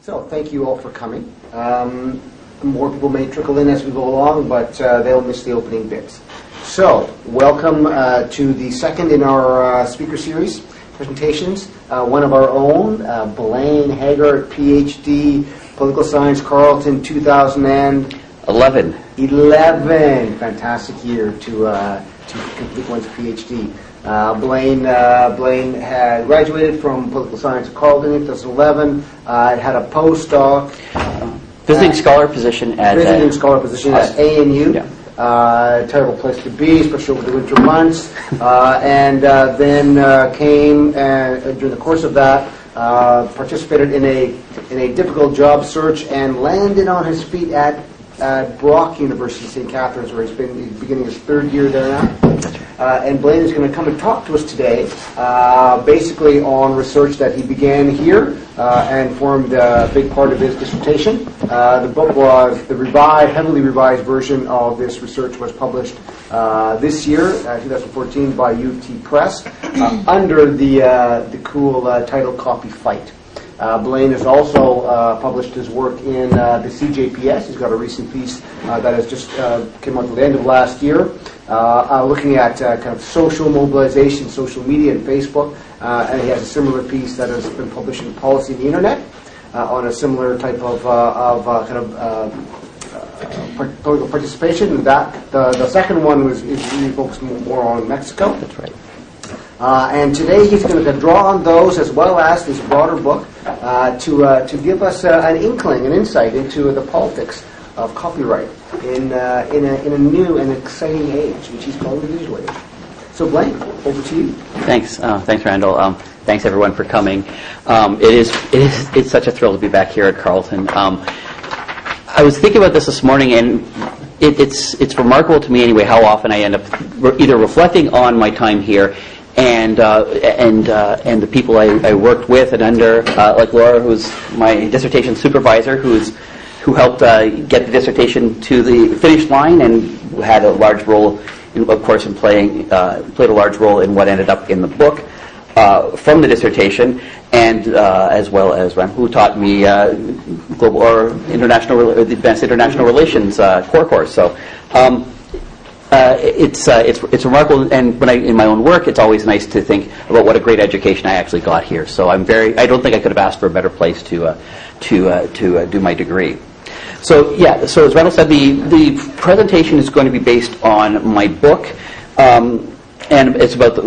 So thank you all for coming. More people may trickle in as we go along, but they'll miss the opening bits. So welcome to the second in our speaker series presentations. One of our own, Blayne Haggart, PhD, Political Science, Carleton, 2011. 11. Fantastic year to complete one's PhD. Blayne had graduated from Political Science at Carleton in 2011. Had a postdoc. Visiting scholar position at ANU. Yeah. Terrible place to be, especially over the winter months. And then came during the course of that, participated in a difficult job search and landed on his feet at Brock University, St. Catharines, where he's beginning his third year there now. And Blayne is going to come and talk to us today, basically on research that he began here and formed a big part of his dissertation. The book was the heavily revised version of this research was published this year, 2014, by UT Press, under the cool title Copyfight. Blayne has also published his work in the CJPS. He's got a recent piece that has just came out at the end of last year, looking at kind of social mobilization, social media, and Facebook. And he has a similar piece that has been published in Policy and the Internet on a similar type of political participation. And the second one is really focused more on Mexico. That's right. And today he's going to draw on those as well as this broader book to give us an inkling, an insight into the politics of copyright in a new and exciting age, which he's calling the digital age. So Blayne, over to you. Thanks, Randall. Thanks everyone for coming. It's such a thrill to be back here at Carleton. I was thinking about this morning, and it's remarkable to me anyway how often I end up either reflecting on my time here and the people I worked with and under, like Laura, who's my dissertation supervisor, who helped get the dissertation to the finish line and had a large role, of course, in played a large role in what ended up in the book from the dissertation, and as well as Ram, who taught me global or advanced international relations core course. So. It's remarkable, and when in my own work, it's always nice to think about what a great education I actually got here. So I don't think I could have asked for a better place to do my degree. So yeah, so as Randall said, the presentation is going to be based on my book, and it's about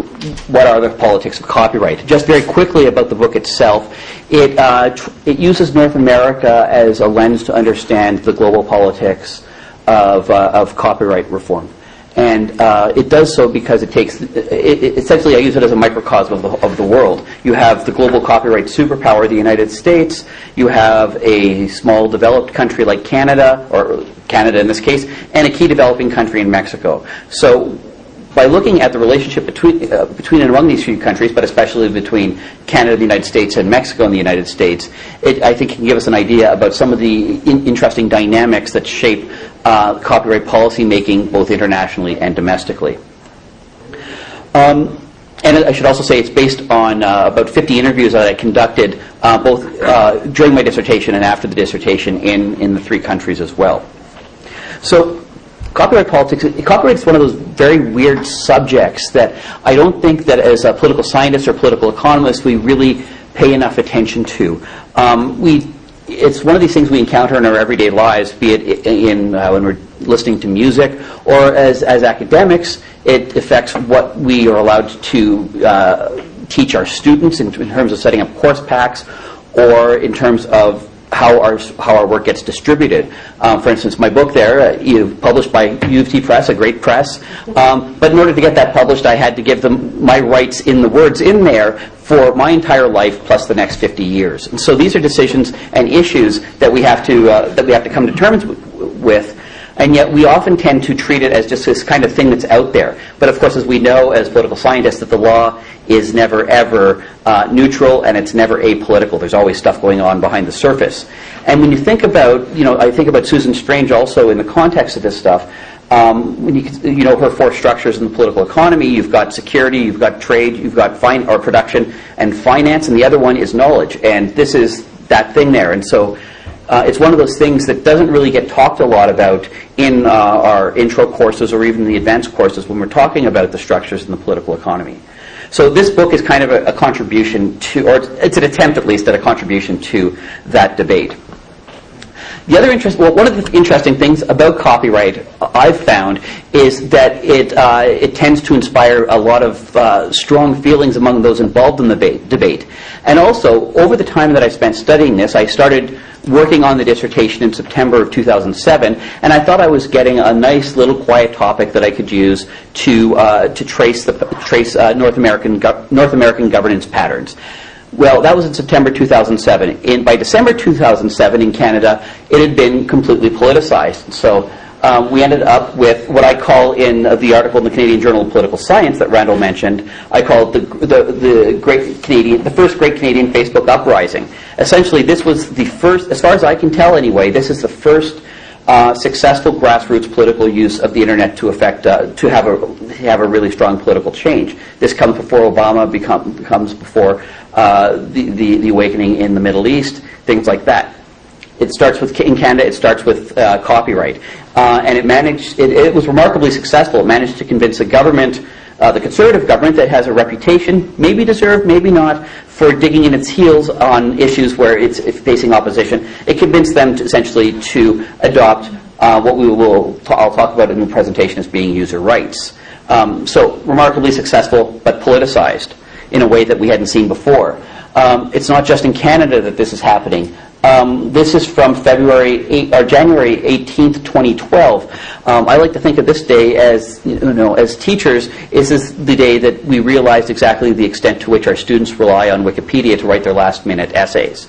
what are the politics of copyright. Just very quickly about the book itself, it uses North America as a lens to understand the global politics of copyright reform. And it does so because essentially I use it as a microcosm of the world. You have the global copyright superpower, the United States. You have a small developed country like Canada, or Canada in this case, and a key developing country in Mexico. So by looking at the relationship between and among these few countries, but especially between Canada, the United States, and Mexico and the United States, I think it can give us an idea about some of the interesting dynamics that shape copyright policy making both internationally and domestically. And I should also say it's based on about 50 interviews that I conducted both during my dissertation and after the dissertation in the three countries as well. So copyright politics, copyright is one of those very weird subjects that I don't think that as a political scientist or political economist we really pay enough attention to. It's one of these things we encounter in our everyday lives, be it when we're listening to music, or as academics, it affects what we are allowed to teach our students in terms of setting up course packs, or in terms of how our work gets distributed. For instance, my book there, published by UT Press, a great press, but in order to get that published, I had to give them my rights in the words in there for my entire life plus the next 50 years. And so these are decisions and issues that we have to come to terms with. And yet we often tend to treat it as just this kind of thing that's out there. But of course, as we know as political scientists, that the law is never ever neutral, and it's never apolitical. There's always stuff going on behind the surface. And when you think about, I think about Susan Strange also in the context of this stuff. When her four structures in the political economy, you've got security, you've got trade, you've got production and finance, and the other one is knowledge. And this is that thing there. And so it's one of those things that doesn't really get talked a lot about in our intro courses or even the advanced courses when we're talking about the structures in the political economy. So this book is kind of a contribution to, or it's an attempt at least at a contribution to that debate. The other one of the interesting things about copyright I've found is that it tends to inspire a lot of strong feelings among those involved in the debate. And also, over the time that I spent studying this, I started working on the dissertation in September of 2007, and I thought I was getting a nice little quiet topic that I could use to trace North American governance patterns. Well, that was in September 2007. By December 2007 in Canada, it had been completely politicized. So we ended up with what I call in the article in the Canadian Journal of Political Science that Randall mentioned, I call it the first great Canadian Facebook uprising. Essentially, this was the first, as far as I can tell anyway, this is the first successful grassroots political use of the internet to affect to have a really strong political change. This comes before Obama, comes before the awakening in the Middle East, things like that. It starts with, in Canada, it starts with copyright, and it was remarkably successful. It managed to convince a government, the Conservative government, that has a reputation, maybe deserved, maybe not, for digging in its heels on issues where it's facing opposition. It convinced them to essentially to adopt what I'll talk about in the presentation as being user rights. So remarkably successful, but politicized in a way that we hadn't seen before. It's not just in Canada that this is happening. This is from January 18th, 2012. I like to think of this day as, as teachers, this is the day that we realized exactly the extent to which our students rely on Wikipedia to write their last-minute essays.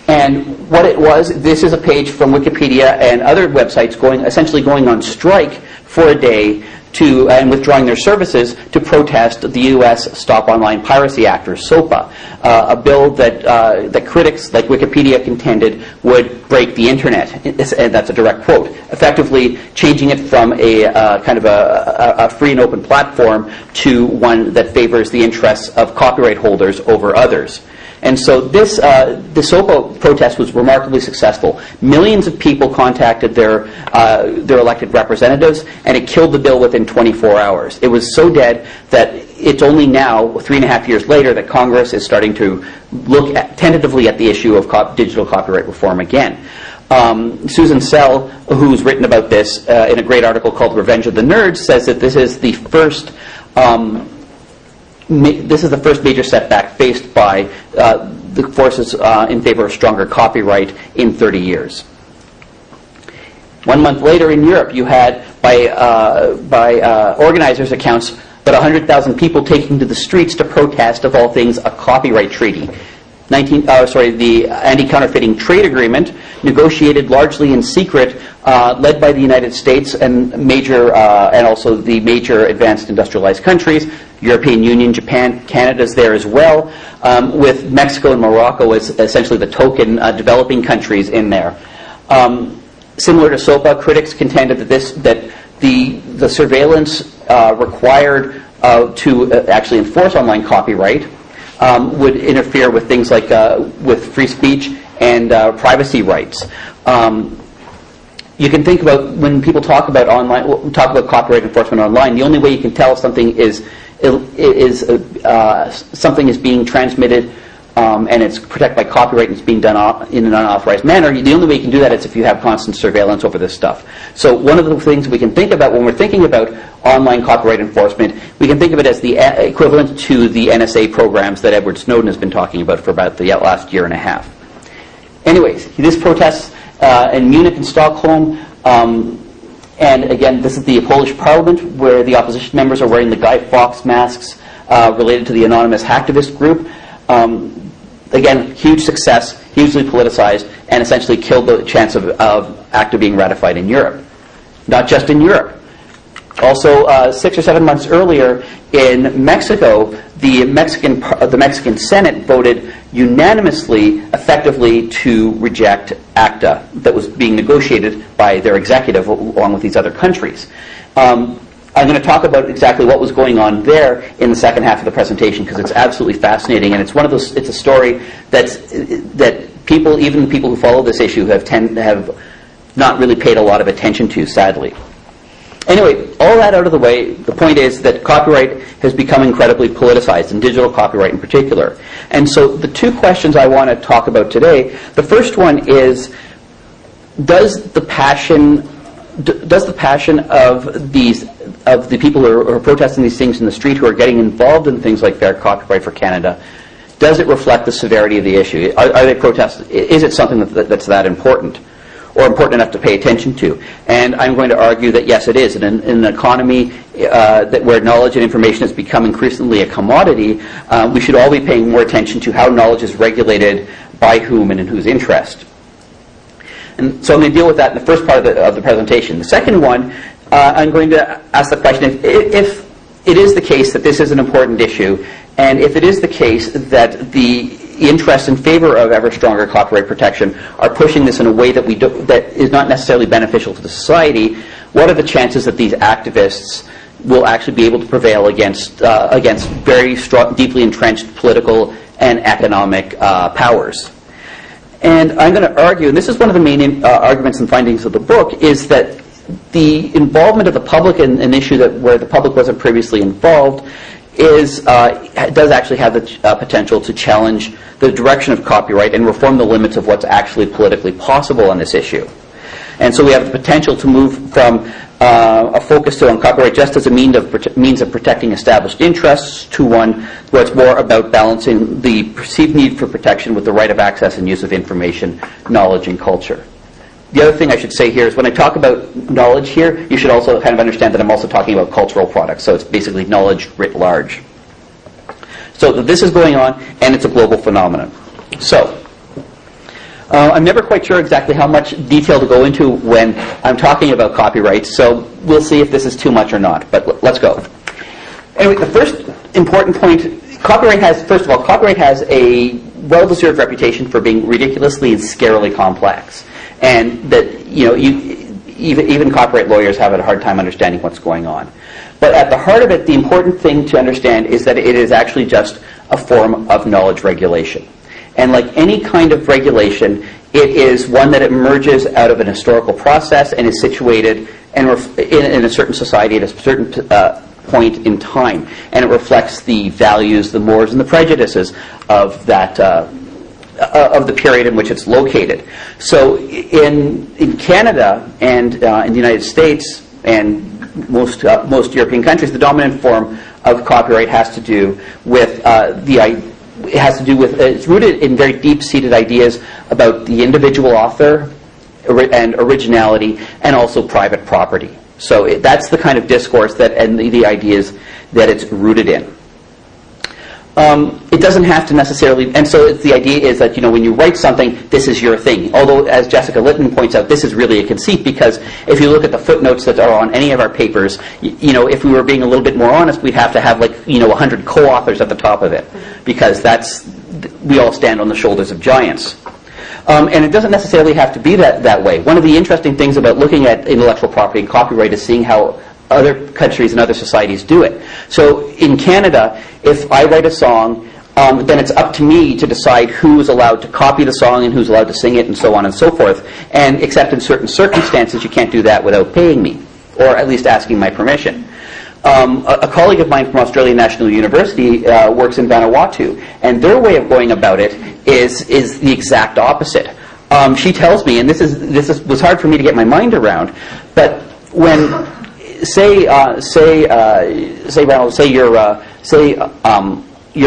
And what it was, this is a page from Wikipedia and other websites essentially going on strike for a day and withdrawing their services to protest the U.S. Stop Online Piracy Act, or SOPA, a bill that critics like Wikipedia contended would break the internet, and that's a direct quote, effectively changing it from a kind of a free and open platform to one that favors the interests of copyright holders over others. And so this SOPA protest was remarkably successful. Millions of people contacted their elected representatives, and it killed the bill within 24 hours. It was so dead that it's only now, 3.5 years later, that Congress is starting to look tentatively at the issue of digital copyright reform again. Susan Sell, who's written about this in a great article called Revenge of the Nerds, says that this is the first major setback faced by the forces in favor of stronger copyright in 30 years. 1 month later in Europe, you had, by organizers' accounts, about 100,000 people taking to the streets to protest, of all things, a copyright treaty. The Anti-Counterfeiting Trade Agreement, negotiated largely in secret, led by the United States and also the major advanced industrialized countries, European Union, Japan, Canada's there as well, with Mexico and Morocco as essentially the token developing countries in there. Similar to SOPA, critics contended that the surveillance required to actually enforce online copyright would interfere with things like with free speech and privacy rights. You can think about, when people talk about copyright enforcement online, the only way you can tell if something something is being transmitted and it's protected by copyright and it's being done in an unauthorized manner. The only way you can do that is if you have constant surveillance over this stuff. So one of the things we can think about when we're thinking about online copyright enforcement, we can think of it as the equivalent to the NSA programs that Edward Snowden has been talking about for about the last year and a half. Anyways, this protests in Munich and Stockholm, and again, this is the Polish Parliament, where the opposition members are wearing the Guy Fawkes masks related to the anonymous hacktivist group. Again, huge success, hugely politicized, and essentially killed the chance of ACTA being ratified in Europe. Not just in Europe. Also, 6 or 7 months earlier, in Mexico, the Mexican Senate voted unanimously, effectively, to reject ACTA that was being negotiated by their executive along with these other countries. I'm going to talk about exactly what was going on there in the second half of the presentation because it's absolutely fascinating, and it's one of those. It's a story that people, even the people who follow this issue, have not really paid a lot of attention to, sadly. Anyway, all that out of the way, the point is that copyright has become incredibly politicized, and digital copyright in particular. And so the two questions I want to talk about today, the first one is, does the passion of the people who are protesting these things in the street, who are getting involved in things like Fair Copyright for Canada, does it reflect the severity of the issue? Are they protesting? Is it something that's that important, or important enough to pay attention to? And I'm going to argue that yes, it is. In an economy where knowledge and information has become increasingly a commodity, we should all be paying more attention to how knowledge is regulated, by whom, and in whose interest. And so I'm going to deal with that in the first part of the presentation. The second one, I'm going to ask the question, if it is the case that this is an important issue, and if it is the case that the interests in favor of ever stronger copyright protection are pushing this in a way that that is not necessarily beneficial to the society, what are the chances that these activists will actually be able to prevail against very strong, deeply entrenched political and economic powers? And I'm going to argue, and this is one of the main arguments and findings of the book, is that the involvement of the public in an issue where the public wasn't previously involved does actually have the potential to challenge the direction of copyright and reform the limits of what's actually politically possible on this issue. And so we have the potential to move from a focus on copyright just as a means of protecting established interests to one where it's more about balancing the perceived need for protection with the right of access and use of information, knowledge, and culture. The other thing I should say here is when I talk about knowledge here, you should also kind of understand that I'm also talking about cultural products. So it's basically knowledge writ large. So this is going on, and it's a global phenomenon. So I'm never quite sure exactly how much detail to go into when I'm talking about copyright, so we'll see if this is too much or not, but let's go. Anyway, the first important point, copyright has a well-deserved reputation for being ridiculously and scarily complex. And that, even copyright lawyers have a hard time understanding what's going on. But at the heart of it, the important thing to understand is that it is actually just a form of knowledge regulation. And like any kind of regulation, it is one that emerges out of an historical process and is situated in a certain society at a certain point in time. And it reflects the values, the mores, and the prejudices of that of the period in which it's located. So in Canada and in the United States and most European countries, the dominant form of copyright has to do with it's rooted in very deep-seated ideas about the individual author and originality, and also private property. So that's the kind of discourse and the ideas that it's rooted in. It doesn't have to necessarily, and so the idea is that, when you write something, this is your thing. Although, as Jessica Litton points out, this is really a conceit, because if you look at the footnotes that are on any of our papers, if we were being a little bit more honest, we'd have to have 100 co-authors at the top of it, because we all stand on the shoulders of giants. And it doesn't necessarily have to be that way. One of the interesting things about looking at intellectual property and copyright is seeing how other countries and other societies do it. So in Canada, if I write a song, then it's up to me to decide who's allowed to copy the song and who's allowed to sing it and so on and so forth. And except in certain circumstances, you can't do that without paying me, or at least asking my permission. A colleague of mine from Australian National University works in Vanuatu, and their way of going about it is the exact opposite. She tells me, and this was hard for me to get my mind around, but when say you're a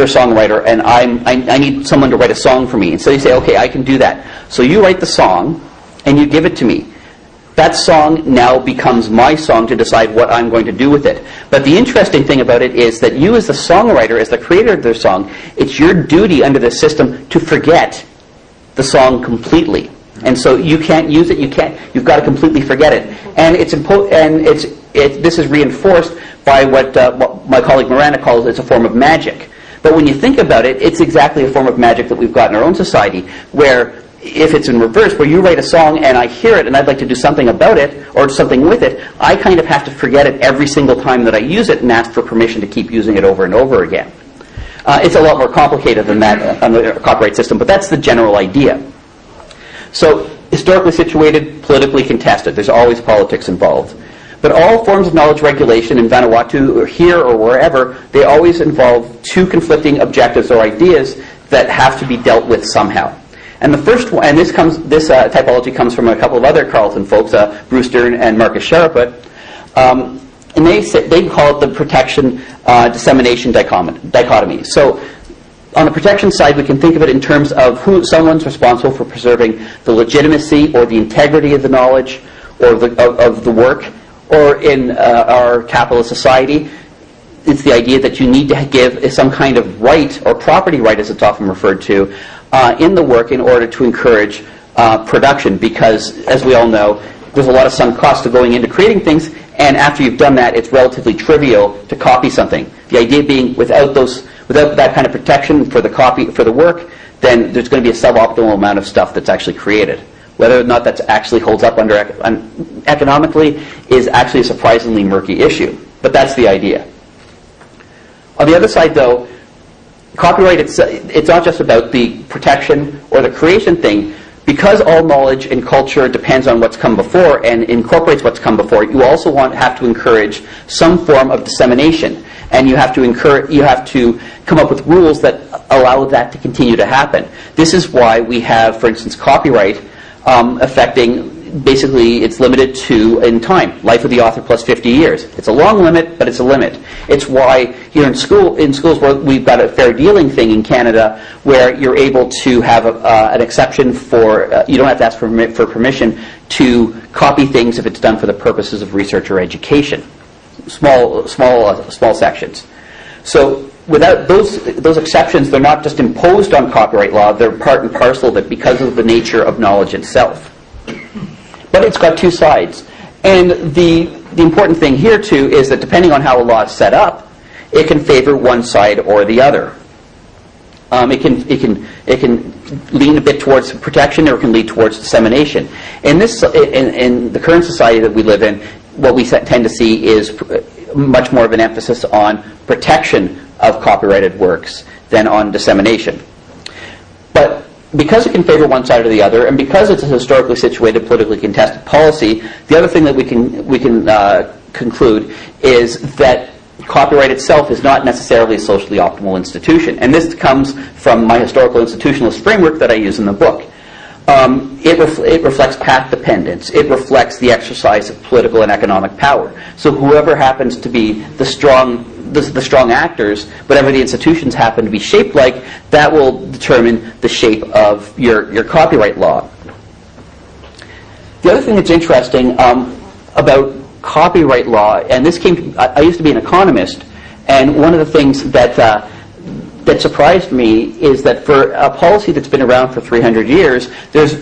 songwriter, and I need someone to write a song for me, and so you say, okay, I can do that. So you write the song, and you give it to me. That song now becomes my song to decide what I'm going to do with it. But the interesting thing about it is that you, as the songwriter, as the creator of their song, it's your duty under the system to forget the song completely. And so you can't use it. You've got to completely forget it. And this is reinforced by what my colleague Miranda calls it's a form of magic. But when you think about it, it's exactly a form of magic that we've got in our own society, where if it's in reverse, where you write a song and I hear it and I'd like to do something about it or something with it, I kind of have to forget it every single time that I use it and ask for permission to keep using it over and over again. It's a lot more complicated than that on the copyright system, but that's the general idea. So historically situated, politically contested. There's always politics involved. But all forms of knowledge regulation in Vanuatu or here or wherever, they always involve two conflicting objectives or ideas that have to be dealt with somehow. And the first one, and this typology comes from a couple of other Carleton folks, Bruce Dern and Marcus Sharaput, and they call it the protection dissemination dichotomy. So on the protection side, we can think of it in terms of who someone's responsible for preserving the legitimacy or the integrity of the knowledge or of the work. Or in our capitalist society, it's the idea that you need to give some kind of right, or property right as it's often referred to, in the work in order to encourage production. Because, as we all know, there's a lot of sunk cost to going into creating things, and after you've done that, it's relatively trivial to copy something. The idea being, without that kind of protection for the work, then there's going to be a suboptimal amount of stuff that's actually created. Whether or not that actually holds up economically is actually a surprisingly murky issue. But that's the idea. On the other side, though, copyright, it's not just about the protection or the creation thing. Because all knowledge and culture depends on what's come before and incorporates what's come before, you also have to encourage some form of dissemination. And you have to come up with rules that allow that to continue to happen. This is why we have, for instance, copyright affecting, basically, it's limited to, in time, life of the author plus 50 years. It's a long limit, but it's a limit. It's why here in schools where we've got a fair dealing thing in Canada, where you're able to have an exception for, you don't have to ask for permission to copy things if it's done for the purposes of research or education. Small sections. So without those exceptions, they're not just imposed on copyright law, they're part and parcel of it because of the nature of knowledge itself. But it's got two sides. And the important thing here, too, is that depending on how a law is set up, it can favor one side or the other. It can lean a bit towards protection, or it can lean towards dissemination. In the current society that we live in, what we tend to see is much more of an emphasis on protection of copyrighted works than on dissemination. But because it can favor one side or the other, and because it's a historically situated, politically contested policy, the other thing that we can conclude is that copyright itself is not necessarily a socially optimal institution. And this comes from my historical institutionalist framework that I use in the book. It reflects path dependence. It reflects the exercise of political and economic power. So whoever happens to be the strong actors, whatever the institutions happen to be shaped like, that will determine the shape of your copyright law. The other thing that's interesting about copyright law, and this I used to be an economist, and one of the things that surprised me is that for a policy that's been around for 300 years, there's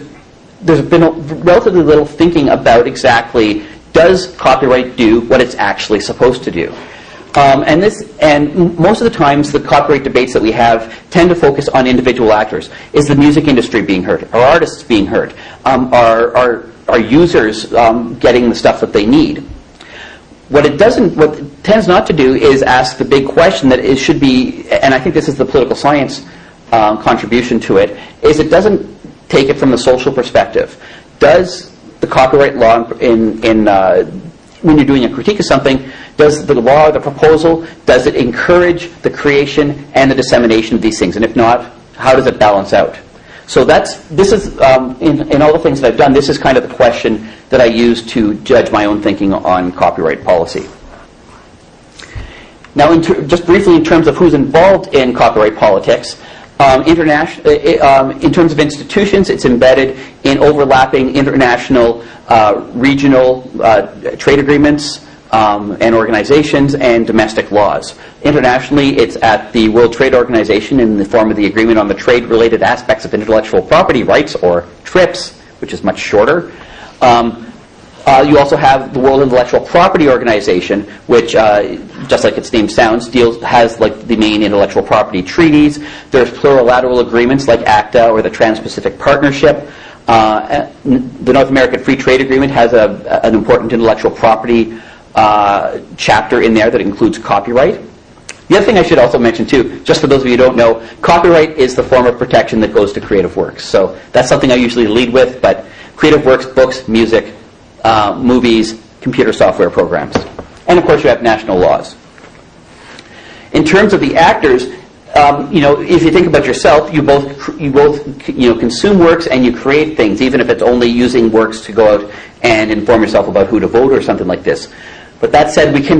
been relatively little thinking about exactly, does copyright do what it's actually supposed to do? And most of the times, the copyright debates that we have tend to focus on individual actors. Is the music industry being heard? Are artists being heard? Are users getting the stuff that they need? What it tends not to do is ask the big question that it should be, and I think this is the political science contribution to it, is it doesn't take it from the social perspective. Does the copyright law, when you're doing a critique of something, does the law, the proposal, does it encourage the creation and the dissemination of these things? And if not, how does it balance out? So this is in all the things that I've done, this is kind of the question that I use to judge my own thinking on copyright policy. Now, just briefly in terms of who's involved in copyright politics, in terms of institutions, it's embedded in overlapping international, regional trade agreements and organizations and domestic laws. Internationally, it's at the World Trade Organization in the form of the Agreement on the Trade-Related Aspects of Intellectual Property Rights, or TRIPS, which is much shorter. You also have the World Intellectual Property Organization, which, just like its name sounds, has like the main intellectual property treaties. There's plurilateral agreements like ACTA or the Trans-Pacific Partnership. The North American Free Trade Agreement has an important intellectual property chapter in there that includes copyright. The other thing I should also mention too, just for those of you who don't know, copyright is the form of protection that goes to creative works. So that's something I usually lead with, but creative works, books, music, movies, computer software programs. And of course you have national laws. In terms of the actors, if you think about yourself, you both consume works and you create things, even if it's only using works to go out and inform yourself about who to vote or something like this. But that said, we can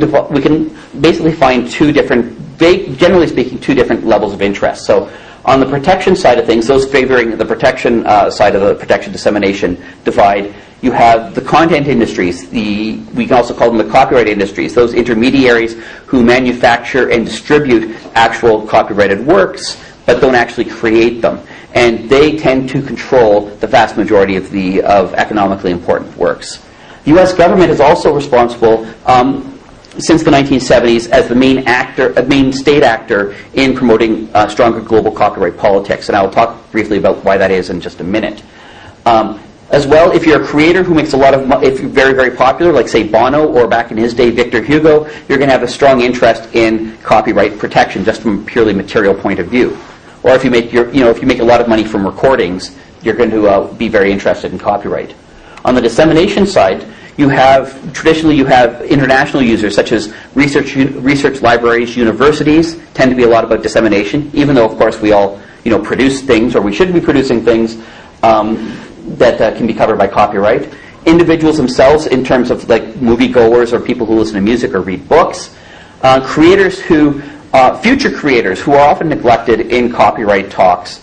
basically find generally speaking, two different levels of interest. So on the protection side of things, those favoring the protection side of the protection dissemination divide, you have the content industries, we can also call them the copyright industries, those intermediaries who manufacture and distribute actual copyrighted works, but don't actually create them. And they tend to control the vast majority of economically important works. The U.S. government is also responsible since the 1970s as the main state actor in promoting stronger global copyright politics. And I'll talk briefly about why that is in just a minute. As well, if you're a creator who makes a lot of money, if you're very, very popular, like say Bono or back in his day Victor Hugo, you're going to have a strong interest in copyright protection just from a purely material point of view. Or if you make if you make a lot of money from recordings, you're going to be very interested in copyright. On the dissemination side, traditionally you have international users such as research libraries, universities tend to be a lot about dissemination, even though of course we all produce things, or we should be producing things that can be covered by copyright. Individuals themselves, in terms of like moviegoers or people who listen to music or read books. Future creators who are often neglected in copyright talks,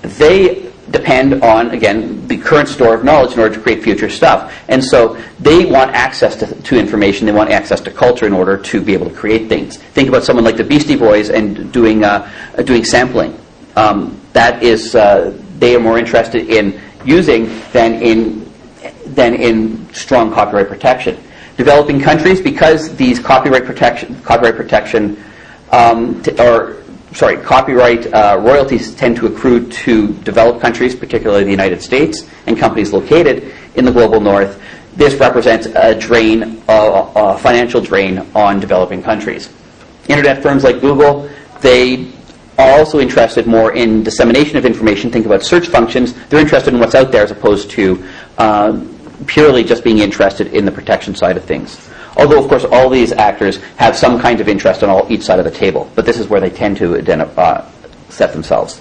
they depend on, again, the current store of knowledge in order to create future stuff. And so they want access to information, they want access to culture in order to be able to create things. Think about someone like the Beastie Boys and doing sampling. They are more interested in using than in strong copyright protection. Developing countries, because these copyright royalties tend to accrue to developed countries, particularly the United States, and companies located in the global north. This represents a financial drain on developing countries. Internet firms like Google, they are also interested more in dissemination of information. Think about search functions. They're interested in what's out there as opposed to purely just being interested in the protection side of things. Although, of course, all these actors have some kind of interest on each side of the table. But this is where they tend to set themselves.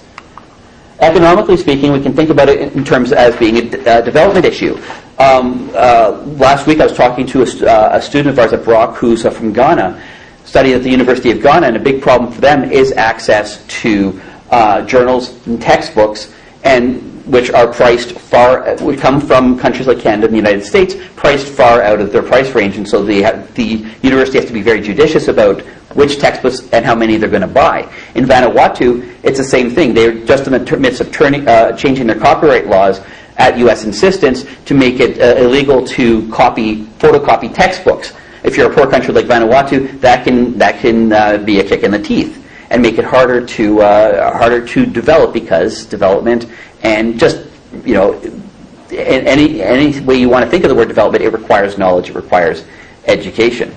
Economically speaking, we can think about it in terms as being a development issue. Last week I was talking to a student of ours at Brock who's from Ghana, studied at the University of Ghana, and a big problem for them is access to journals and textbooks, which are priced would come from countries like Canada and the United States, priced far out of their price range, and so the university has to be very judicious about which textbooks and how many they're going to buy. In Vanuatu, it's the same thing. They're just in the midst of changing their copyright laws at U.S. insistence to make it illegal to photocopy textbooks. If you're a poor country like Vanuatu, that can be a kick in the teeth and make it harder to develop, because development and just any way you want to think of the word development, it requires knowledge, it requires education.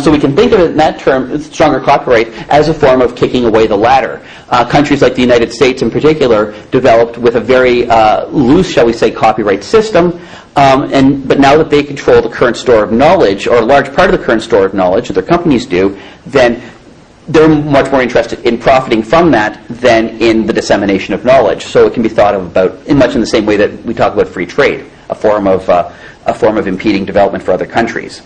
So we can think of it in that term, stronger copyright, as a form of kicking away the ladder. Countries like the United States in particular developed with a very loose, shall we say, copyright system, but now that they control the current store of knowledge, or a large part of the current store of knowledge, that their companies do, then they're much more interested in profiting from that than in the dissemination of knowledge. So it can be thought of much in the same way that we talk about free trade, a form of impeding development for other countries.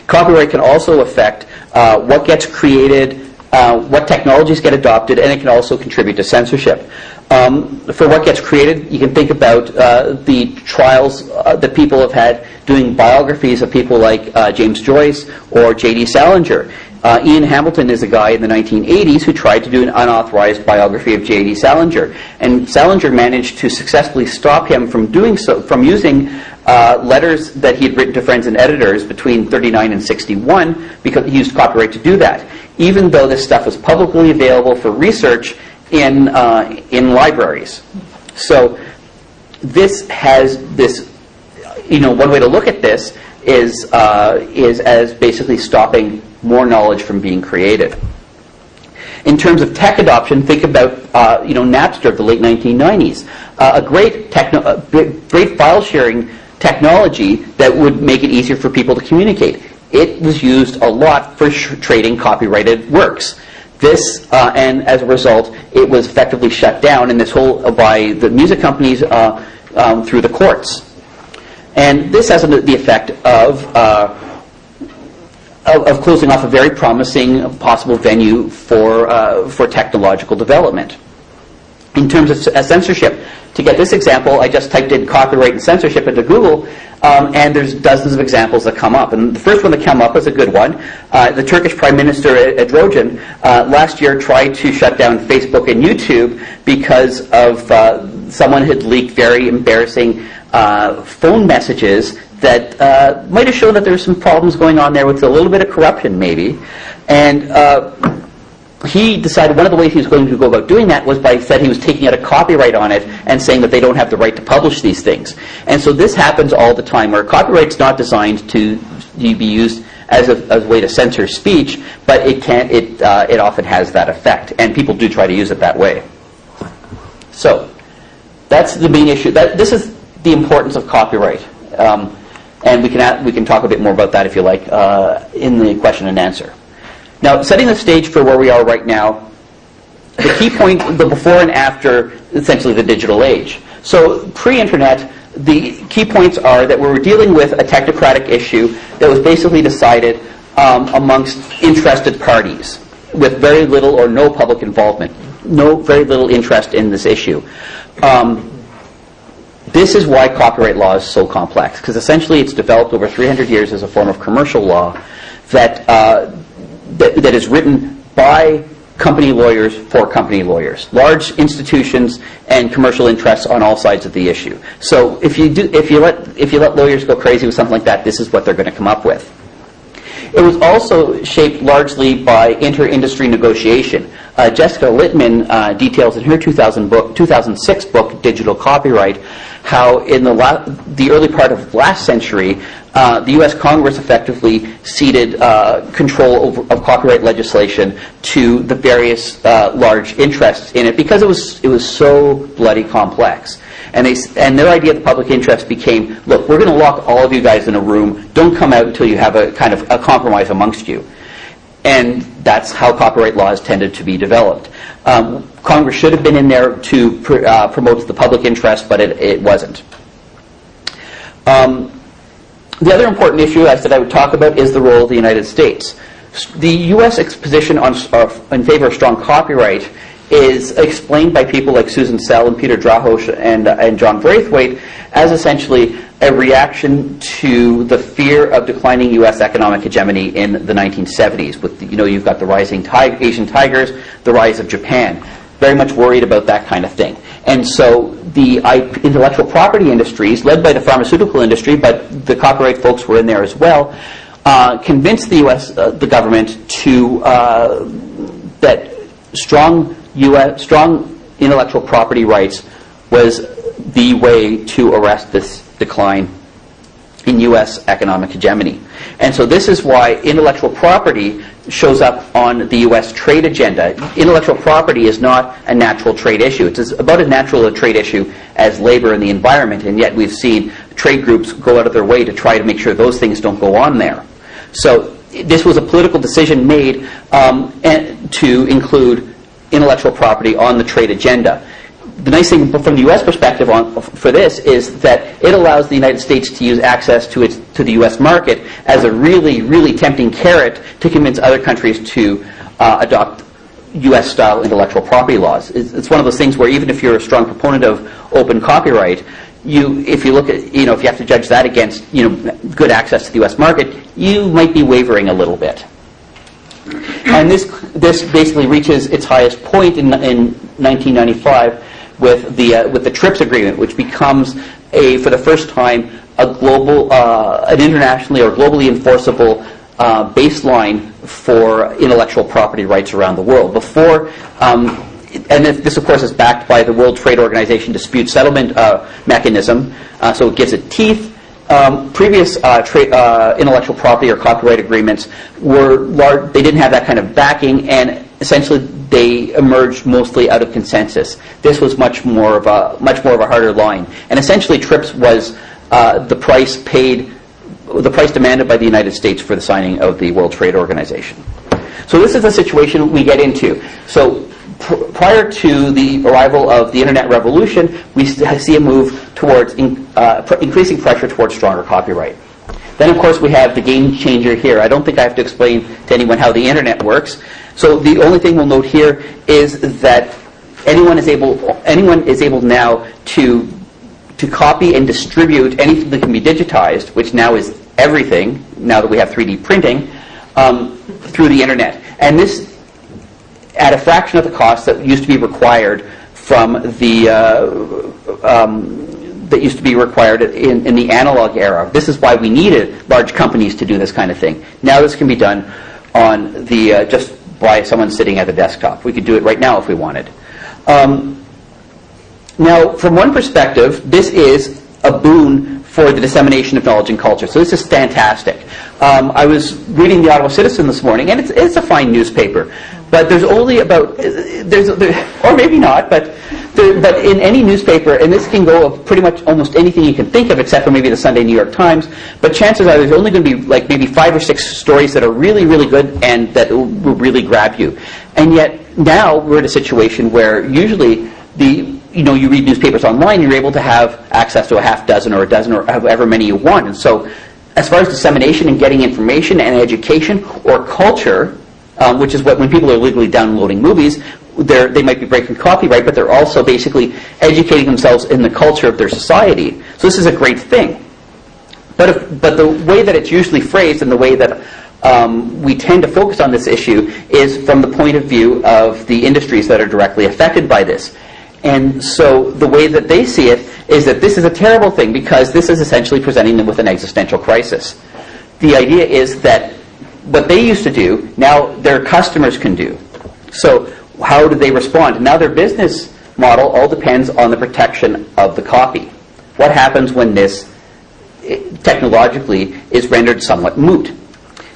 Copyright can also affect what gets created, what technologies get adopted, and it can also contribute to censorship. For what gets created, you can think about the trials that people have had doing biographies of people like James Joyce or J.D. Salinger. Ian Hamilton is a guy in the 1980s who tried to do an unauthorized biography of J.D. Salinger, and Salinger managed to successfully stop him from doing so, from using letters that he had written to friends and editors between 1939 and 1961, because he used copyright to do that, even though this stuff was publicly available for research in libraries. So this has this, one way to look at this is as basically stopping more knowledge from being created. In terms of tech adoption, think about Napster of the late 1990s, a great file sharing technology that would make it easier for people to communicate. It was used a lot for trading copyrighted works. This, and as a result, it was effectively shut down, and this whole by the music companies through the courts. And this has the effect of closing off a very promising possible venue for technological development. In terms of censorship, to get this example, I just typed in copyright and censorship into Google, and there's dozens of examples that come up. And the first one that came up is a good one. The Turkish Prime Minister Erdogan last year tried to shut down Facebook and YouTube because of someone had leaked very embarrassing phone messages that might have shown that there's some problems going on there with a little bit of corruption, maybe. And he decided one of the ways he was going to go about doing that was by said he was taking out a copyright on it and saying that they don't have the right to publish these things. And so this happens all the time, where copyright's not designed to be used as a way to censor speech, but it often has that effect, and people do try to use it that way. So that's the main issue. This is the importance of copyright. And we can talk a bit more about that if you like in the question and answer. Now, setting the stage for where we are right now, the key point, the before and after, essentially the digital age. So pre-internet, the key points are that we were dealing with a technocratic issue that was basically decided amongst interested parties with very little or no public involvement, very little interest in this issue. This is why copyright law is so complex, because essentially it's developed over 300 years as a form of commercial law that is written by company lawyers for company lawyers, large institutions and commercial interests on all sides of the issue. So if you let lawyers go crazy with something like that, this is what they're going to come up with. It was also shaped largely by inter-industry negotiation. Jessica Littman details in her 2006 book, Digital Copyright, how in the early part of last century, the U.S. Congress effectively ceded control of copyright legislation to the various large interests in it because it was so bloody complex. And their idea of the public interest became, look, we're going to lock all of you guys in a room. Don't come out until you have a kind of a compromise amongst you. And that's how copyright laws tended to be developed. Congress should have been in there to promote the public interest, but it wasn't. The other important issue I said I would talk about is the role of the United States. The U.S. position in favor of strong copyright is explained by people like Susan Sell and Peter Drahosh and John Braithwaite as essentially a reaction to the fear of declining U.S. economic hegemony in the 1970s. With you've got the rising Asian tigers, the rise of Japan, very much worried about that kind of thing. And so the intellectual property industries, led by the pharmaceutical industry, but the copyright folks were in there as well, convinced the U.S. The government to that strong intellectual property rights was the way to arrest this decline in U.S. economic hegemony. And so this is why intellectual property shows up on the U.S. trade agenda. Intellectual property is not a natural trade issue. It's about as natural a trade issue as labor and the environment, and yet we've seen trade groups go out of their way to try to make sure those things don't go on there. So this was a political decision made to include intellectual property on the trade agenda. The nice thing from the U.S. perspective for this is that it allows the United States to use access to the U.S. market as a really, really tempting carrot to convince other countries to adopt U.S.-style intellectual property laws. It's one of those things where even if you're a strong proponent of open copyright, if you look at, if you have to judge that against, good access to the U.S. market, you might be wavering a little bit. And this basically reaches its highest point in 1995 with the TRIPS agreement, which becomes for the first time a global, an internationally or globally enforceable baseline for intellectual property rights around the world. Before, and this of course is backed by the World Trade Organization dispute settlement mechanism, so it gives it teeth. previous intellectual property or copyright agreements were large. They didn't have that kind of backing, and essentially they emerged mostly out of consensus. This was much more of a harder line, and essentially TRIPS was the price demanded by the United States for the signing of the World Trade Organization. So this is the situation we get into. So prior to the arrival of the Internet revolution, we see a move towards increasing pressure towards stronger copyright. Then, of course, we have the game changer here. I don't think I have to explain to anyone how the Internet works. So the only thing we'll note here is that anyone is able now to copy and distribute anything that can be digitized, which now is everything, now that we have 3D printing, through the Internet. And this at a fraction of the cost that used to be required from the that used to be required in the analog era. This is why we needed large companies to do this kind of thing. Now this can be done on the just by someone sitting at the desktop. We could do it right now if we wanted. Now, from one perspective, this is a boon for the dissemination of knowledge and culture. So this is fantastic. I was reading the Ottawa Citizen this morning, and it's a fine newspaper. But there's only about, or maybe not, but in any newspaper, and this can go of pretty much almost anything you can think of, except for maybe the Sunday New York Times, but chances are there's only going to be like maybe 5 or 6 stories that are really, really good and that will really grab you. And yet now we're in a situation where usually you read newspapers online, you're able to have access to a half dozen or a dozen or however many you want. And so as far as dissemination and getting information and education or culture, which is what when people are legally downloading movies, they might be breaking copyright, but they're also basically educating themselves in the culture of their society. So this is a great thing. But the way that it's usually phrased and the way that we tend to focus on this issue is from the point of view of the industries that are directly affected by this. And so the way that they see it is that this is a terrible thing because this is essentially presenting them with an existential crisis. The idea is that what they used to do, now their customers can do. So how do they respond? Now their business model all depends on the protection of the copy. What happens when this technologically is rendered somewhat moot?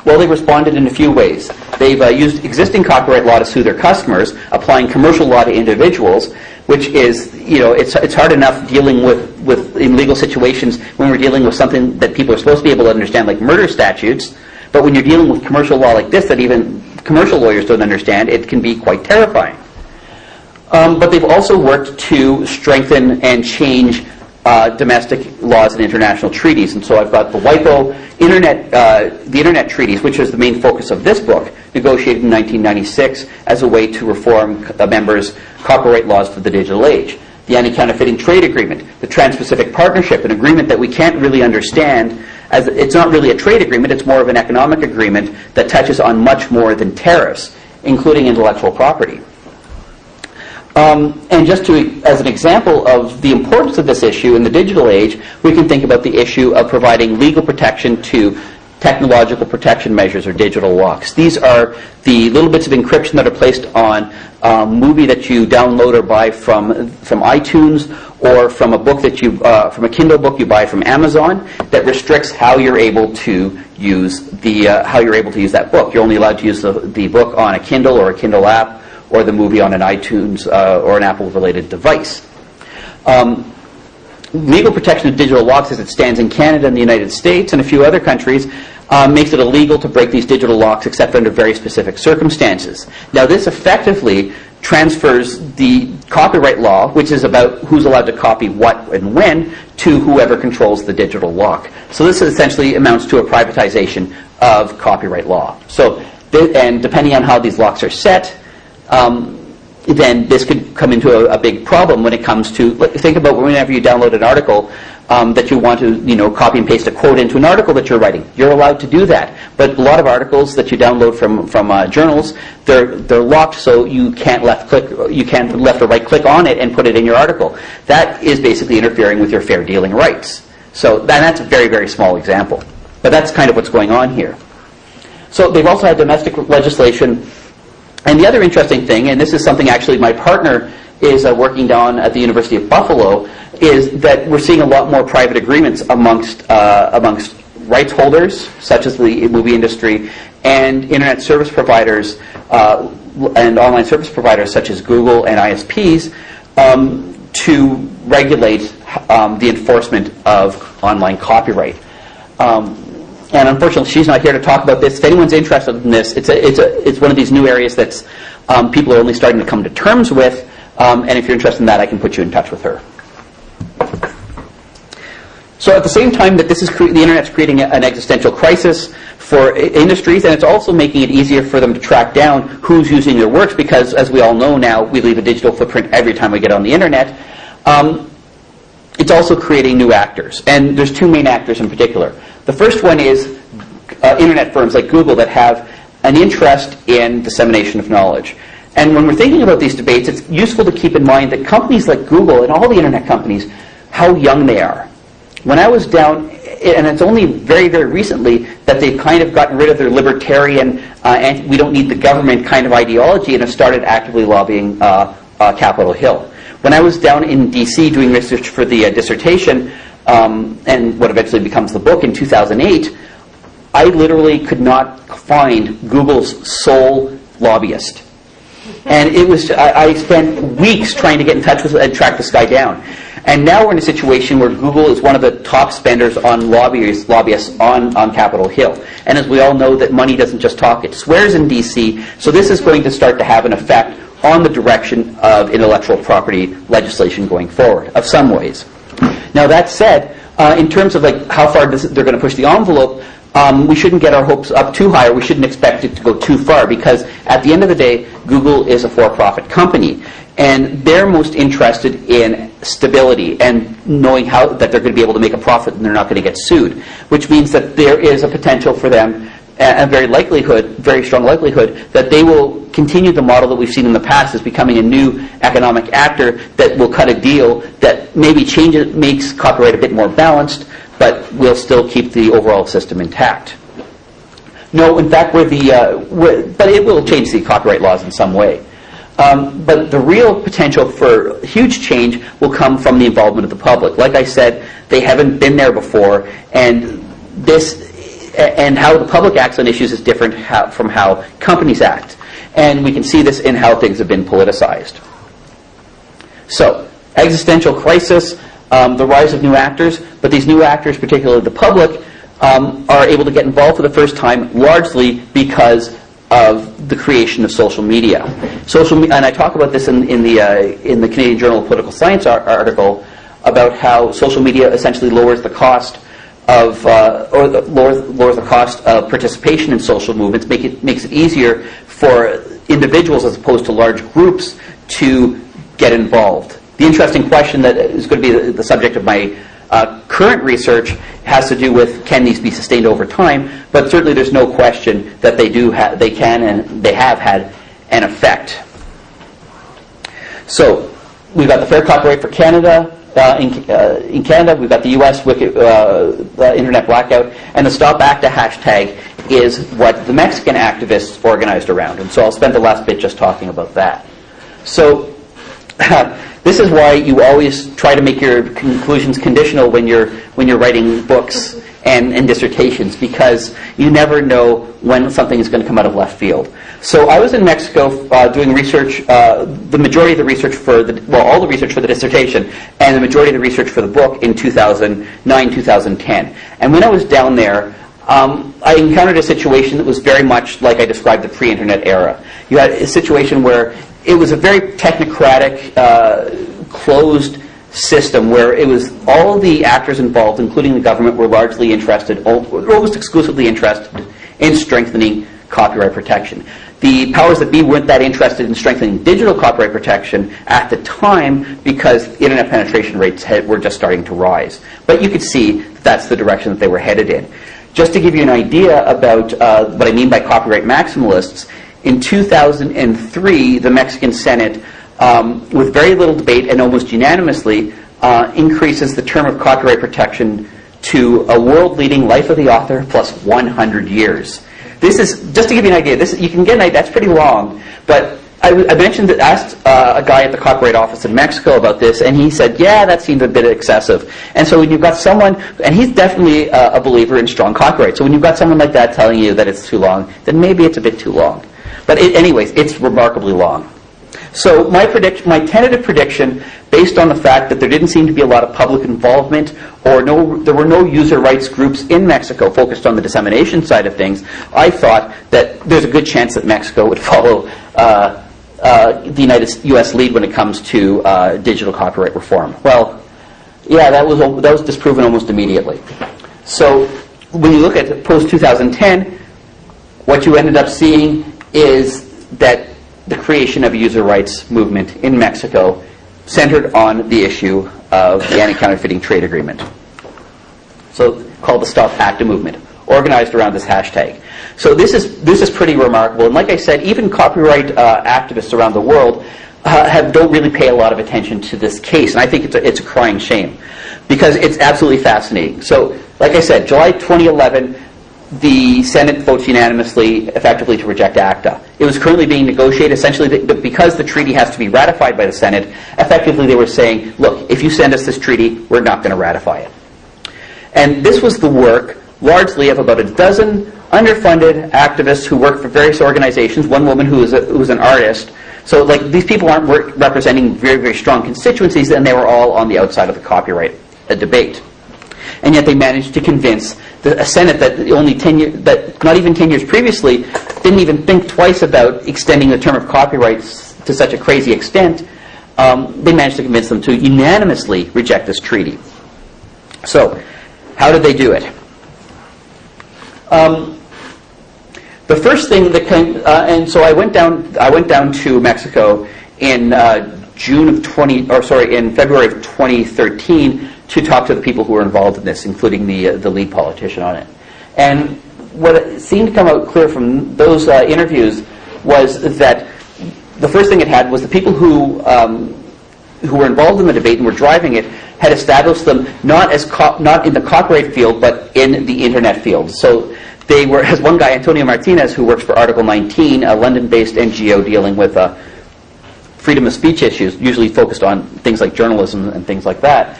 Well, they responded in a few ways. They've used existing copyright law to sue their customers, applying commercial law to individuals, which is, it's hard enough dealing with in legal situations when we're dealing with something that people are supposed to be able to understand, like murder statutes. But when you're dealing with commercial law like this, that even commercial lawyers don't understand, it can be quite terrifying. But they've also worked to strengthen and change domestic laws and international treaties. And so I've got the WIPO the Internet treaties, which is the main focus of this book, negotiated in 1996 as a way to reform a member's copyright laws for the digital age. The Anti-Counterfeiting Trade Agreement, the Trans-Pacific Partnership, an agreement that we can't really understand, as it's not really a trade agreement, it's more of an economic agreement that touches on much more than tariffs, including intellectual property. And just as an example of the importance of this issue in the digital age, we can think about the issue of providing legal protection to technological protection measures or digital locks. These are the little bits of encryption that are placed on a movie that you download or buy from iTunes, or from a book that from a Kindle book you buy from Amazon, that restricts how you're able to use that book. You're only allowed to use the book on a Kindle or a Kindle app, or the movie on an iTunes or an Apple-related device. Legal protection of digital locks as it stands in Canada and the United States and a few other countries makes it illegal to break these digital locks except under very specific circumstances. Now this effectively transfers the copyright law, which is about who's allowed to copy what and when, to whoever controls the digital lock. So this essentially amounts to a privatization of copyright law. So, and depending on how these locks are set, then this could come into a big problem when it comes to, think about whenever you download an article that you want to, copy and paste a quote into an article that you're writing. You're allowed to do that. But a lot of articles that you download from journals, they're locked, so you can't left or right click on it and put it in your article. That is basically interfering with your fair dealing rights. So that's a very, very small example. But that's kind of what's going on here. So they've also had domestic legislation. And the other interesting thing, and this is something actually my partner is working on at the University of Buffalo, is that we're seeing a lot more private agreements amongst rights holders, such as the movie industry, and internet service providers and online service providers, such as Google and ISPs, to regulate the enforcement of online copyright. And unfortunately, she's not here to talk about this. If anyone's interested in this, it's one of these new areas that's people are only starting to come to terms with. And if you're interested in that, I can put you in touch with her. So at the same time that the Internet's creating an existential crisis for industries, and it's also making it easier for them to track down who's using their works, because as we all know now, we leave a digital footprint every time we get on the Internet. It's also creating new actors. And there's two main actors in particular. The first one is Internet firms like Google that have an interest in dissemination of knowledge. And when we're thinking about these debates, it's useful to keep in mind that companies like Google and all the Internet companies, how young they are. When I was down, and it's only very, very recently that they've kind of gotten rid of their libertarian and we don't need the government kind of ideology and have started actively lobbying Capitol Hill. When I was down in D.C. doing research for the dissertation, and what eventually becomes the book in 2008, I literally could not find Google's sole lobbyist. And it was, I spent weeks trying to get in touch with and track this guy down. And now we're in a situation where Google is one of the top spenders on lobbyists on Capitol Hill. And as we all know, that money doesn't just talk, it swears in D.C. So this is going to start to have an effect on the direction of intellectual property legislation going forward, of some ways. Now that said, in terms of like how far they're going to push the envelope, we shouldn't get our hopes up too high, or we shouldn't expect it to go too far, because at the end of the day, Google is a for-profit company, and they're most interested in stability and knowing how that they're going to be able to make a profit and they're not going to get sued, which means that there is a potential for them, a very strong likelihood, that they will continue the model that we've seen in the past as becoming a new economic actor that will cut a deal that maybe makes copyright a bit more balanced, but will still keep the overall system intact. No, in fact, but it will change the copyright laws in some way. But the real potential for huge change will come from the involvement of the public. Like I said, they haven't been there before, and how the public acts on issues is different from how companies act. And we can see this in how things have been politicized. So, existential crisis, the rise of new actors, but these new actors, particularly the public, are able to get involved for the first time largely because of the creation of social media. And I talk about this in the Canadian Journal of Political Science article about how social media essentially lowers the cost of lowers the cost of participation in social movements, makes it easier for individuals as opposed to large groups to get involved. The interesting question that is going to be the subject of my current research has to do with, can these be sustained over time? But certainly there's no question that they can and they have had an effect. So we've got the fair copyright for Canada. In Canada, we've got the U.S. the Internet blackout, and the Stop ACTA hashtag is what the Mexican activists organized around. And so I'll spend the last bit just talking about that. So this is why you always try to make your conclusions conditional when you're writing books and dissertations, because you never know when something is going to come out of left field. So I was in Mexico doing research, the majority of the research all the research for the dissertation, and the majority of the research for the book in 2009, 2010. And when I was down there, I encountered a situation that was very much like I described the pre-internet era. You had a situation where it was a very technocratic, closed system where it was all the actors involved, including the government, were largely interested, almost exclusively interested in strengthening copyright protection. The powers that be weren't that interested in strengthening digital copyright protection at the time because internet penetration rates were just starting to rise. But you could see that's the direction that they were headed in. Just to give you an idea about what I mean by copyright maximalists, in 2003, the Mexican Senate, with very little debate and almost unanimously, increases the term of copyright protection to a world-leading life of the author plus 100 years. This is, just to give you an idea, you can get an idea, that's pretty long, but I mentioned that, asked a guy at the Copyright Office in Mexico about this, and he said, yeah, that seemed a bit excessive. And so when you've got someone, and he's definitely a believer in strong copyright, so when you've got someone like that telling you that it's too long, then maybe it's a bit too long. But anyways, it's remarkably long. So my tentative prediction, based on the fact that there didn't seem to be a lot of public involvement, or there were no user rights groups in Mexico focused on the dissemination side of things, I thought that there's a good chance that Mexico would follow the U.S. lead when it comes to digital copyright reform. Well, yeah, that was disproven almost immediately. So when you look at post-2010, what you ended up seeing is that the creation of a user rights movement in Mexico centered on the issue of the Anti-Counterfeiting Trade Agreement. So called the Stop ACTA movement, organized around this hashtag. So this is pretty remarkable. And like I said, even copyright activists around the world don't really pay a lot of attention to this case. And I think it's a crying shame, because it's absolutely fascinating. So like I said, July 2011, the Senate votes unanimously, effectively, to reject ACTA. It was currently being negotiated, essentially, because the treaty has to be ratified by the Senate. Effectively, they were saying, look, if you send us this treaty, we're not going to ratify it. And this was the work, largely, of about a dozen underfunded activists who work for various organizations, one woman who was an artist. So like, these people aren't representing very, very strong constituencies, and they were all on the outside of the copyright debate. And yet they managed to convince a Senate that not even 10 years previously didn't even think twice about extending the term of copyrights to such a crazy extent. They managed to convince them to unanimously reject this treaty. So, how did they do it? The first thing that came, and so I went down to Mexico in in February of 2013 to talk to the people who were involved in this, including the lead politician on it. And what seemed to come out clear from those interviews was that the first thing it had was the people who were involved in the debate and were driving it had established them not in the copyright field, but in the internet field. So they were, as one guy, Antonio Martinez, who works for Article 19, a London-based NGO dealing with freedom of speech issues, usually focused on things like journalism and things like that,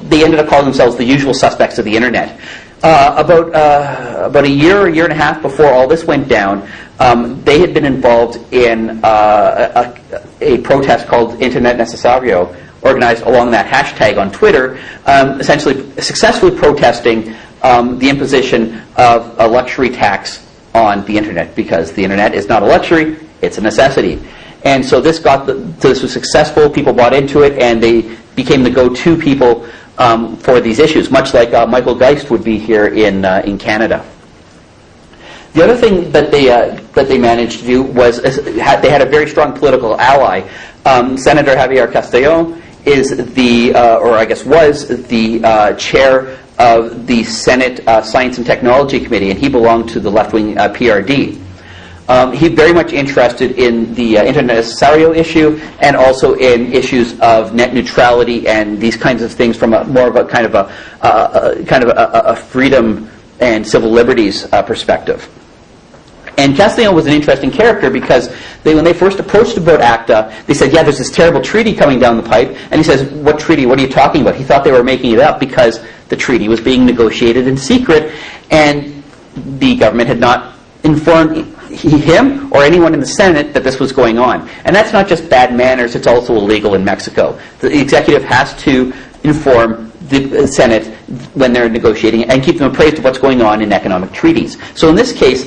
they ended up calling themselves the usual suspects of the internet. About a year and a half before all this went down, they had been involved in a protest called Internet Necesario, organized along that hashtag on Twitter, essentially successfully protesting the imposition of a luxury tax on the internet, because the internet is not a luxury, it's a necessity. And so this was successful, people bought into it, and they became the go-to people for these issues, much like Michael Geist would be here in Canada. The other thing that they managed to do was they had a very strong political ally. Senator Javier Castellón is was the chair of the Senate Science and Technology Committee, and he belonged to the left-wing PRD. He's very much interested in the Internet Necesario issue, and also in issues of net neutrality and these kinds of things from more of a freedom and civil liberties perspective. And Castellón was an interesting character because when they first approached about ACTA, they said, yeah, there's this terrible treaty coming down the pipe. And he says, what treaty? What are you talking about? He thought they were making it up because the treaty was being negotiated in secret, and the government had not informed him or anyone in the Senate that this was going on. And that's not just bad manners, it's also illegal in Mexico. The executive has to inform the Senate when they're negotiating and keep them appraised of what's going on in economic treaties. So in this case,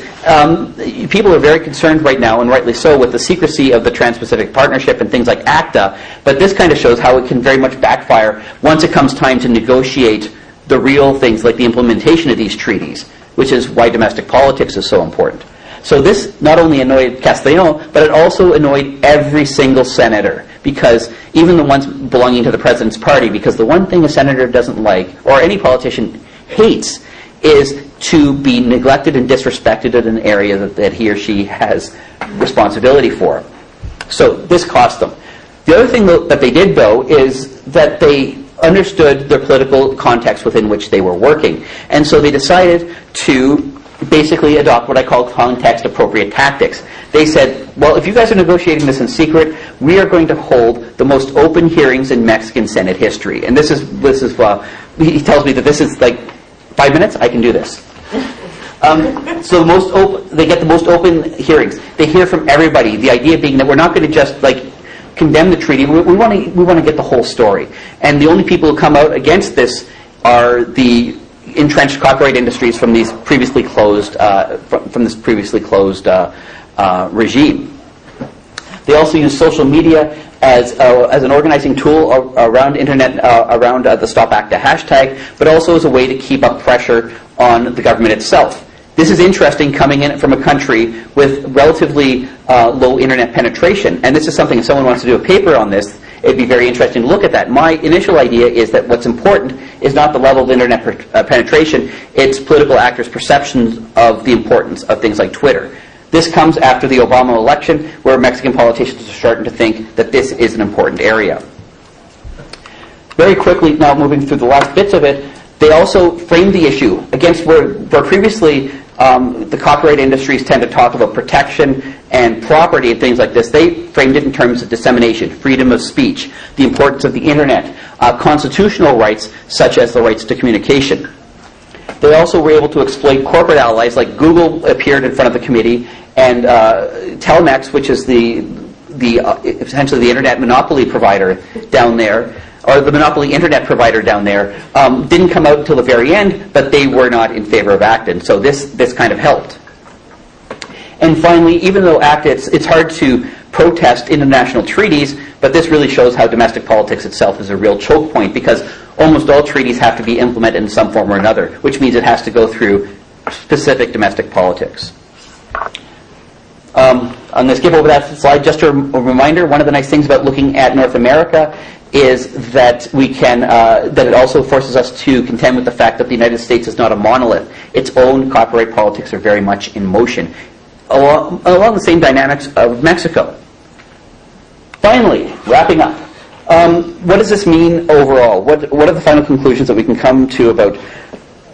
people are very concerned right now, and rightly so, with the secrecy of the Trans-Pacific Partnership and things like ACTA, but this kind of shows how it can very much backfire once it comes time to negotiate the real things like the implementation of these treaties, which is why domestic politics is so important. So this not only annoyed Castellón, but it also annoyed every single senator, because even the ones belonging to the president's party, because the one thing a senator doesn't like, or any politician hates, is to be neglected and disrespected in an area that he or she has responsibility for. So this cost them. The other thing that they did, though, is that they understood their political context within which they were working. And so they decided to basically adopt what I call context-appropriate tactics. They said, well, if you guys are negotiating this in secret, we are going to hold the most open hearings in Mexican Senate history. And this is he tells me that this is like 5 minutes, I can do this. So they get the most open hearings. They hear from everybody. The idea being that we're not going to just like condemn the treaty. We want to get the whole story. And the only people who come out against this are the entrenched copyright industries from these previously closed regime. They also use social media as an organizing tool around internet, around the Stop ACTA hashtag, but also as a way to keep up pressure on the government itself. This is interesting coming in from a country with relatively low internet penetration, and this is something, if someone wants to do a paper on this, it'd be very interesting to look at that. My initial idea is that what's important is not the level of internet penetration, it's political actors' perceptions of the importance of things like Twitter. This comes after the Obama election, where Mexican politicians are starting to think that this is an important area. Very quickly, now moving through the last bits of it, they also framed the issue against where previously the copyright industries tend to talk about protection and property and things like this. They framed it in terms of dissemination, freedom of speech, the importance of the internet, constitutional rights such as the rights to communication. They also were able to exploit corporate allies, like Google appeared in front of the committee, and Telmex, which is essentially the internet monopoly provider down there, or the monopoly internet provider down there, didn't come out until the very end, but they were not in favor of ACTA, and so this kind of helped. And finally, even though ACTA, it's hard to protest international treaties, but this really shows how domestic politics itself is a real choke point, because almost all treaties have to be implemented in some form or another, which means it has to go through specific domestic politics. I'm going to skip over that slide. Just a reminder, one of the nice things about looking at North America is that we can that it also forces us to contend with the fact that the United States is not a monolith. Its own copyright politics are very much in motion, along the same dynamics of Mexico. Finally, wrapping up, what does this mean overall? What are the final conclusions that we can come to about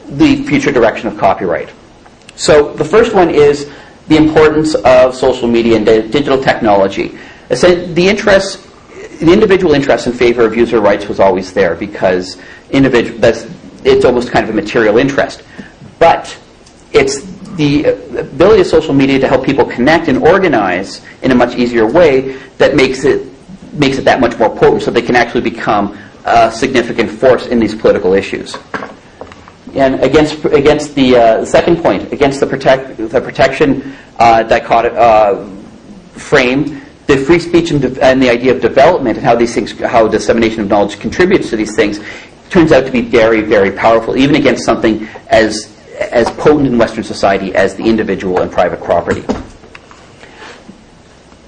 the future direction of copyright? So the first one is the importance of social media and digital technology. The individual interest in favor of user rights was always there, because it's almost kind of a material interest. But it's the ability of social media to help people connect and organize in a much easier way that makes it that much more potent, so they can actually become a significant force in these political issues. And against the second point, against the protection frame, the free speech and the idea of development and how dissemination of knowledge contributes to these things turns out to be very, very powerful, even against something as potent in Western society as the individual and private property.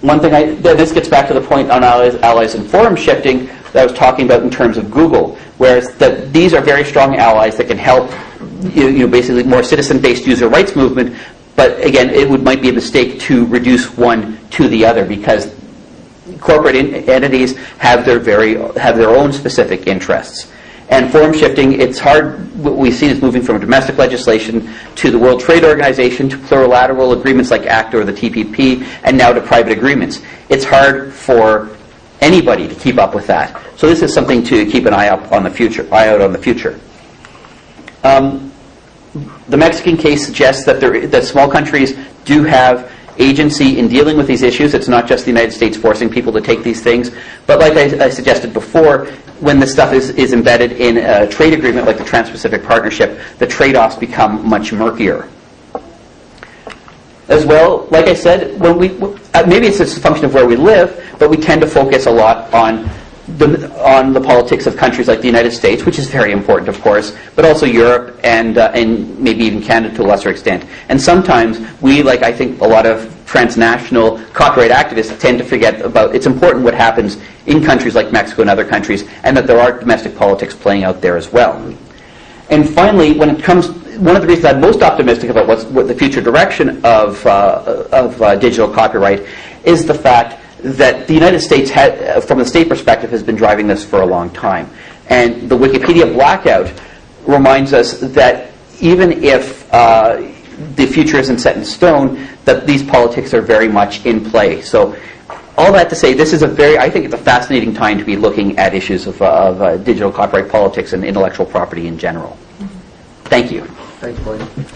One thing, this gets back to the point on allies and forum shifting that I was talking about in terms of Google, whereas that these are very strong allies that can help, basically more citizen-based user rights movement. But again, might be a mistake to reduce one to the other, because corporate entities have their own specific interests. And forum shifting, it's hard. What we see is moving from domestic legislation to the World Trade Organization, to plurilateral agreements like ACTA or the TPP, and now to private agreements. It's hard for anybody to keep up with that. So this is something to keep an eye out on the future. The Mexican case suggests that small countries do have agency in dealing with these issues. It's not just the United States forcing people to take these things. But like I suggested before, when this stuff is embedded in a trade agreement like the Trans-Pacific Partnership, the trade-offs become much murkier. As well, like I said, maybe it's just a function of where we live, but we tend to focus a lot on the politics of countries like the United States, which is very important, of course, but also Europe and maybe even Canada to a lesser extent. And sometimes we, like I think a lot of transnational copyright activists, tend to forget about it's important what happens in countries like Mexico and other countries, and that there are domestic politics playing out there as well. And finally, one of the reasons I'm most optimistic about what the future direction of digital copyright is the fact that the United States, from the state perspective, has been driving this for a long time. And the Wikipedia blackout reminds us that even if the future isn't set in stone, that these politics are very much in play. So all that to say, this is I think it's a fascinating time to be looking at issues of digital copyright politics and intellectual property in general. Thank you. Thanks, Blayne.